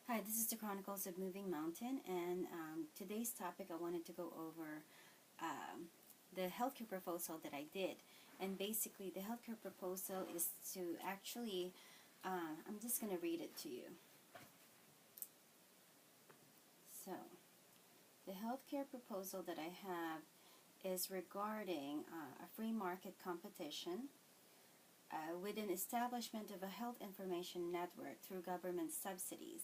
Hi, this is the Chronicles of Moving Mountain, and today's topic I wanted to go over the healthcare proposal that I did. And basically, the healthcare proposal is to actually, I'm just going to read it to you. So, the healthcare proposal that I have is regarding a free market competition with an establishment of a health information network through government subsidies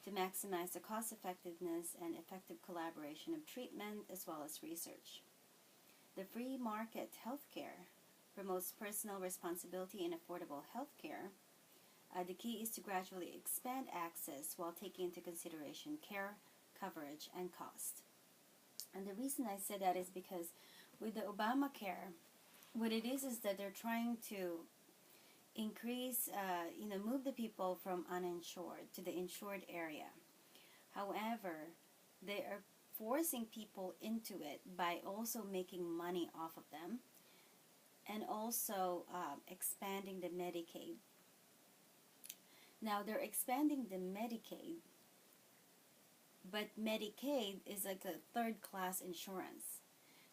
to maximize the cost effectiveness and effective collaboration of treatment as well as research. The free market healthcare promotes personal responsibility and affordable healthcare. The key is to gradually expand access while taking into consideration care, coverage, and cost. And the reason I say that is because with the Obamacare, what it is that they're trying to increase, move the people from uninsured to the insured area. However, they are forcing people into it by also making money off of them and also expanding the Medicaid. Now they're expanding the Medicaid, but Medicaid is like a third class insurance.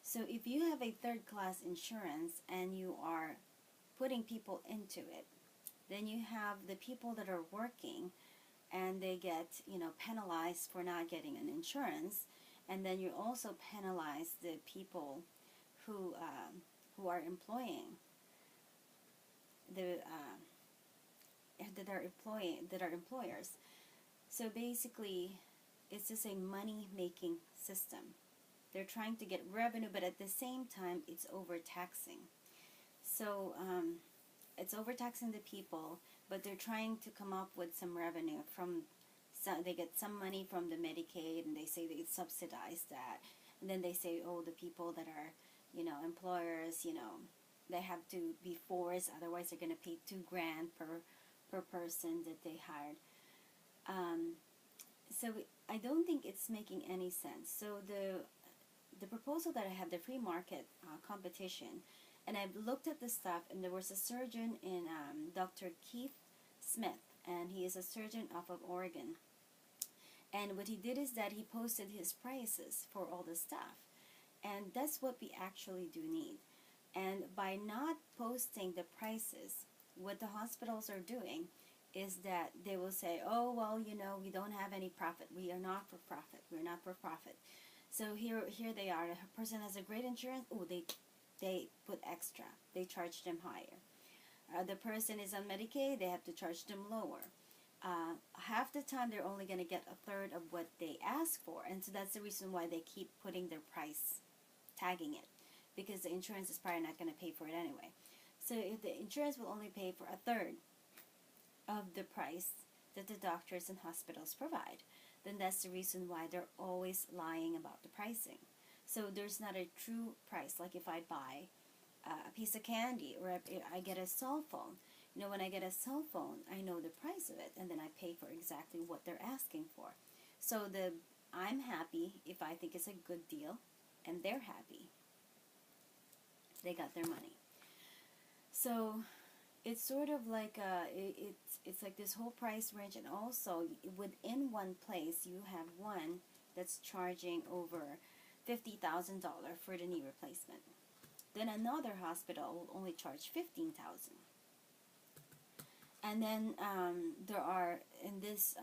So if you have a third class insurance and you are putting people into it, then you have the people that are working and they get, penalized for not getting an insurance, and then you also penalize the people who are employing the that are employers. So basically, it's just a money making system. They're trying to get revenue, but at the same time, it's overtaxing. So it's overtaxing the people, but they're trying to come up with some revenue from. So they get some money from the Medicaid, and they say they subsidize that, and then they say, oh, the people that are, employers, they have to be forced, otherwise they're going to pay $2,000 per person that they hired. So I don't think it's making any sense. So the proposal that I have, the free market competition, and I've looked at the stuff, and there was a surgeon in Dr. Keith Smith, and he is a surgeon off of Oregon. And what he did is that he posted his prices for all the stuff. And that's what we actually do need. And by not posting the prices, what the hospitals are doing is that they will say, oh, well, we don't have any profit. We are not for profit. We're not for profit. So here they are. A person has a great insurance. Oh, they put extra. They charge them higher. The person is on Medicaid. They have to charge them lower. Half the time they're only going to get a third of what they ask for, and so that's the reason why they keep putting their price, tagging it, because the insurance is probably not going to pay for it anyway. So if the insurance will only pay for a third of the price that the doctors and hospitals provide, then that's the reason why they're always lying about the pricing. So there's not a true price. Like if I buy a piece of candy, or I get a cell phone, when I get a cell phone, I know the price of it, and then I pay for exactly what they're asking for. So I'm happy if I think it's a good deal, and they're happy. They got their money. So it's sort of like it's like this whole price range, and also within one place you have one that's charging over $50,000 for the knee replacement. Then another hospital will only charge $15,000. And then there are, in this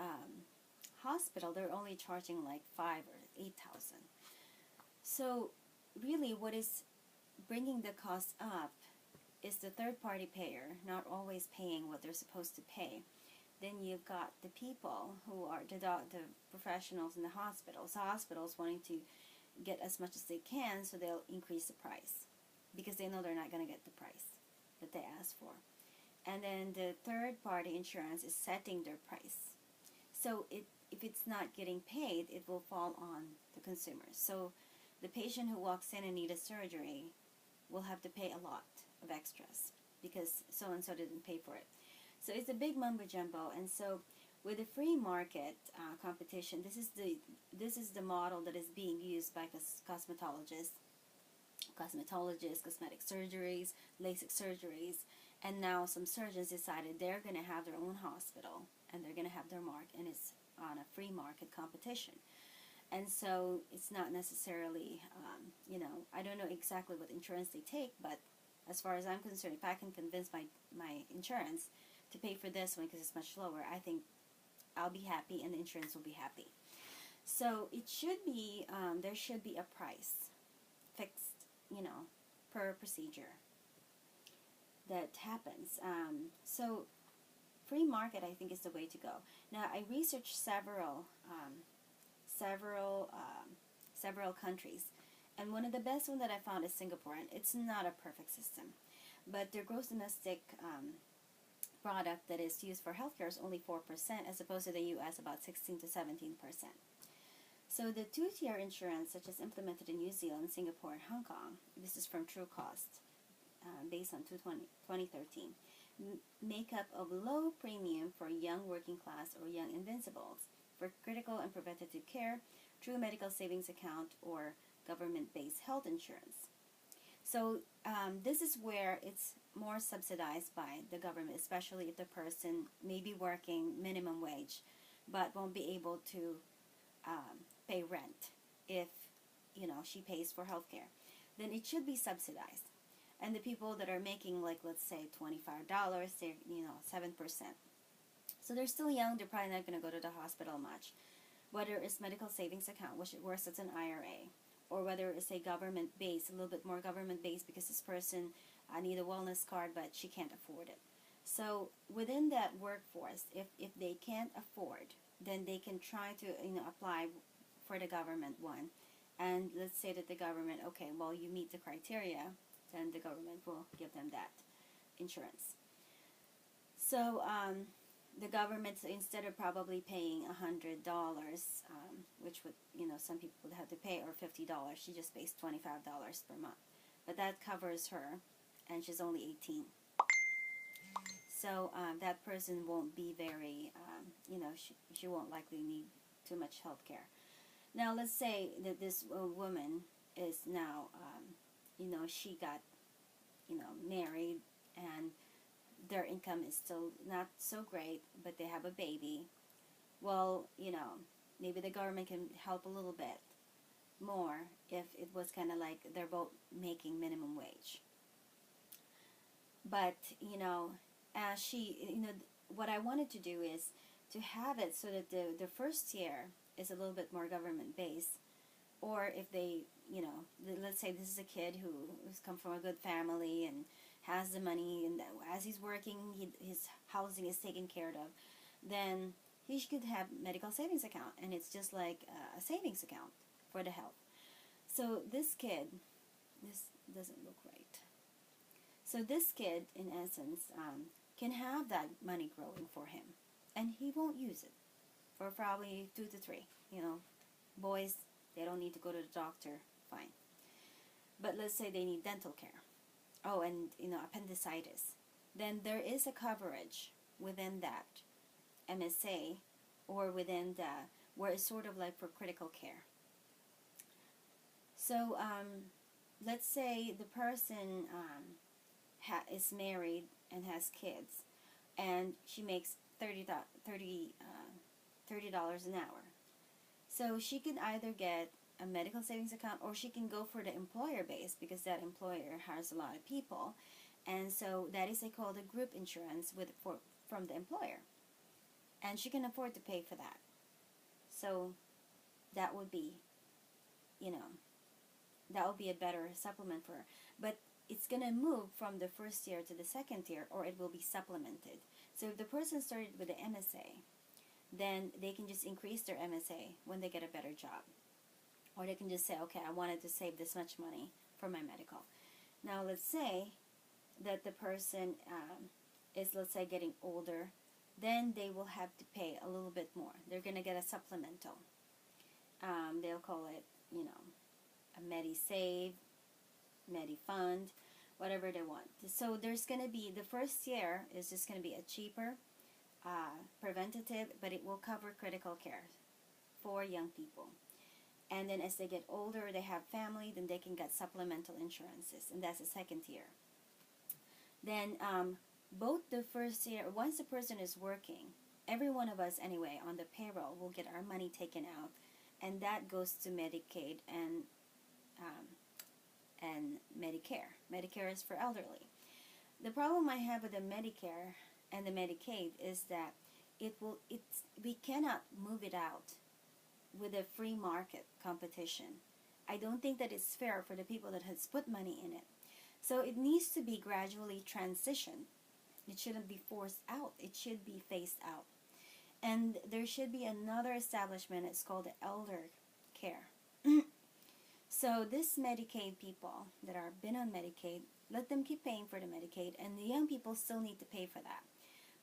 hospital, they're only charging like $5,000 or $8,000. So really what is bringing the cost up is the third-party payer not always paying what they're supposed to pay. Then you've got the people who are the professionals in the hospitals wanting to get as much as they can, so they'll increase the price because they know they're not going to get the price that they asked for. And then the third-party insurance is setting their price. So if it's not getting paid, it will fall on the consumer. So the patient who walks in and needs a surgery will have to pay a lot of extras because so-and-so didn't pay for it. So it's a big mumbo-jumbo. And so with the free market competition, this is the model that is being used by cosmetic surgeries, LASIK surgeries, and now some surgeons decided they're going to have their own hospital and they're going to have their mark, and it's on a free market competition. And so it's not necessarily, I don't know exactly what insurance they take, but as far as I'm concerned, if I can convince my insurance to pay for this one because it's much lower, I think I'll be happy and the insurance will be happy. So it should be, there should be a price fixed, per procedure that happens. So free market, I think, is the way to go. Now, I researched several countries, and one of the best one that I found is Singapore. And it's not a perfect system, but their gross domestic product that is used for healthcare is only 4%, as opposed to the U.S. about 16 to 17%. So the two-tier insurance, such as implemented in New Zealand, Singapore, and Hong Kong, this is from TrueCost, based on 2013, make up of low premium for young working class or young invincibles, for critical and preventative care, through medical savings account, or government-based health insurance. So this is where it's more subsidized by the government, especially if the person may be working minimum wage but won't be able to pay rent if she pays for healthcare. Then it should be subsidized. And the people that are making, like, let's say $25, they're 7%. So they're still young, they're probably not going to go to the hospital much. Whether it's medical savings account, which works as an IRA, or whether it's a government-based, a little bit more government-based because this person need a wellness card but she can't afford it. So within that workforce, if they can't afford, then they can try to apply for the government one. And let's say that the government, okay, well, you meet the criteria, then the government will give them that insurance. So the government, instead of probably paying $100, which would, some people would have to pay, or $50, she just pays $25 per month. But that covers her, and she's only 18. So that person won't be very, she won't likely need too much health care. Now, let's say that this woman is now, she got, married, and their income is still not so great, but they have a baby. Well, maybe the government can help a little bit more if it was kind of like they're both making minimum wage. But, what I wanted to do is to have it so that the first year is a little bit more government-based. Or if they, let's say this is a kid who's come from a good family and has the money, and as he's working, his housing is taken care of, then he could have medical savings account, and it's just like a savings account for the health. So this kid, this doesn't look right. So this kid, in essence, can have that money growing for him, and he won't use it for probably 2 to 3. Boys, they don't need to go to the doctor, fine. But let's say they need dental care. Oh, and appendicitis. Then there is a coverage within that MSA, or within where it's sort of like for critical care. So let's say the person is married and has kids, and she makes $30 an hour. So she can either get a medical savings account, or she can go for the employer base, because that employer has a lot of people, and so that is called a group insurance from the employer, and she can afford to pay for that. So that would be, that would be a better supplement for her. But it's gonna move from the first tier to the second tier, or it will be supplemented. So if the person started with the MSA, then they can just increase their MSA when they get a better job. Or they can just say, okay, I wanted to save this much money for my medical. Now, let's say that the person is, let's say, getting older, then they will have to pay a little bit more. They're going to get a supplemental. They'll call it, a MediSave, MediFund, whatever they want. So there's going to be, the first year is just going to be a cheaper preventative, but it will cover critical care for young people. And then as they get older, they have family, then they can get supplemental insurances, and that's the second tier. Then both the first year, once the person is working, every one of us anyway on the payroll will get our money taken out, and that goes to Medicaid um, and Medicare. Medicare is for elderly. The problem I have with the Medicare and the Medicaid is that we cannot move it out with a free market competition. I don't think that it's fair for the people that has put money in it. So it needs to be gradually transitioned. It shouldn't be forced out. It should be phased out. And there should be another establishment. It's called the elder care. So this Medicaid people that are been on Medicaid, let them keep paying for the Medicaid, and the young people still need to pay for that.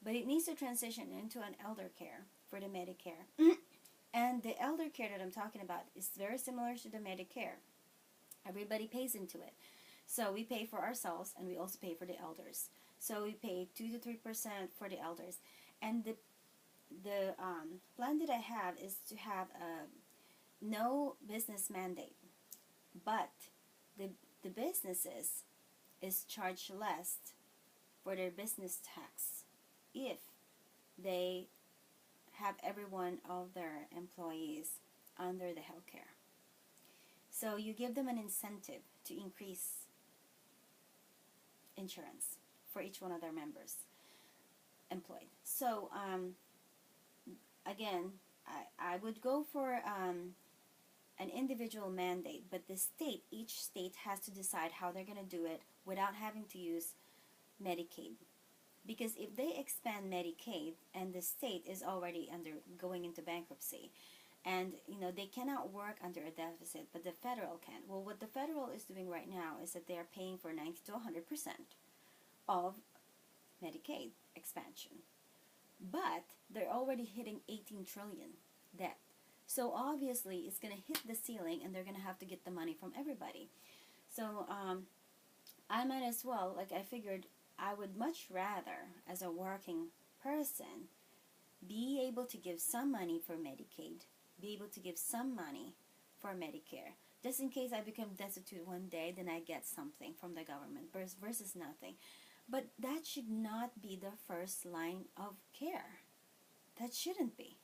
But it needs to transition into an elder care for the Medicare. And the elder care that I'm talking about is very similar to the Medicare. Everybody pays into it. So we pay for ourselves, and we also pay for the elders. So we pay 2 to 3% for the elders. And the plan that I have is to have a no business mandate. But the businesses is charged less for their business tax if they have every one of their employees under the health care. So you give them an incentive to increase insurance for each one of their members employed. So again, I would go for an individual mandate, but each state has to decide how they're going to do it without having to use Medicaid. Because if they expand Medicaid and the state is already going into bankruptcy, and they cannot work under a deficit, but the federal can. Well, what the federal is doing right now is that they are paying for 90 to 100% of Medicaid expansion, but they're already hitting 18 trillion debt. So obviously it's going to hit the ceiling, and they're going to have to get the money from everybody. So I might as well, I figured I would much rather, as a working person, be able to give some money for Medicaid, be able to give some money for Medicare, just in case I become destitute one day, then I get something from the government versus nothing. But that should not be the first line of care. That shouldn't be.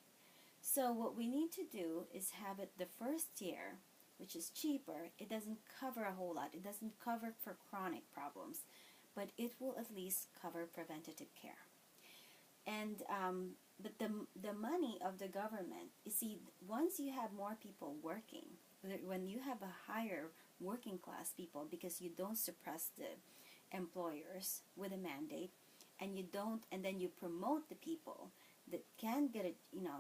So what we need to do is have it the first year, which is cheaper. It doesn't cover a whole lot. It doesn't cover for chronic problems, but it will at least cover preventative care. And but the money of the government, you see, once you have more people working, when you have a higher working class people, because you don't suppress the employers with a mandate, and then you promote the people that can get it,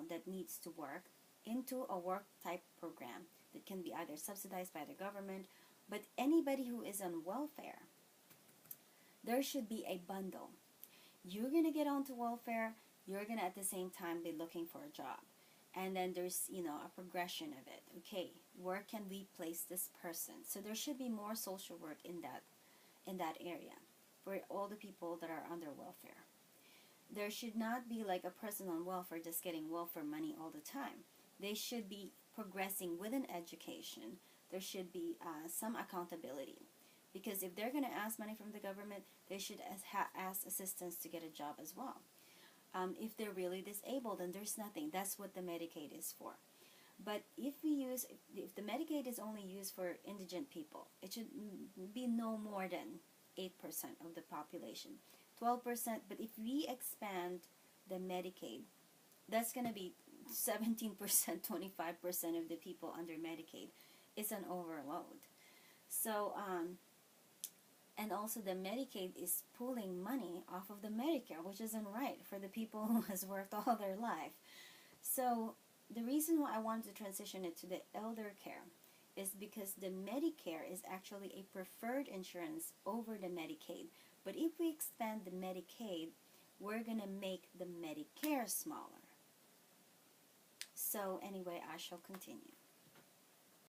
that needs to work into a work type program that can be either subsidized by the government, but anybody who is on welfare, there should be a bundle. You're going to get onto welfare, you're going to at the same time be looking for a job. And then there's, a progression of it. Okay, where can we place this person? So there should be more social work in that area for all the people that are under welfare. There should not be like a person on welfare just getting welfare money all the time. They should be progressing with an education. There should be some accountability. Because if they're going to ask money from the government, they should ask assistance to get a job as well. If they're really disabled, then there's nothing. That's what the Medicaid is for. But if the Medicaid is only used for indigent people, it should be no more than 8% of the population. 12%, but if we expand the Medicaid, that's going to be 17%, 25% of the people under Medicaid. It's an overload. So, and also the Medicaid is pulling money off of the Medicare, which isn't right for the people who has worked all their life. So the reason why I wanted to transition it to the elder care is because the Medicare is actually a preferred insurance over the Medicaid. But if we expand the Medicaid, we're going to make the Medicare smaller. So anyway, I shall continue.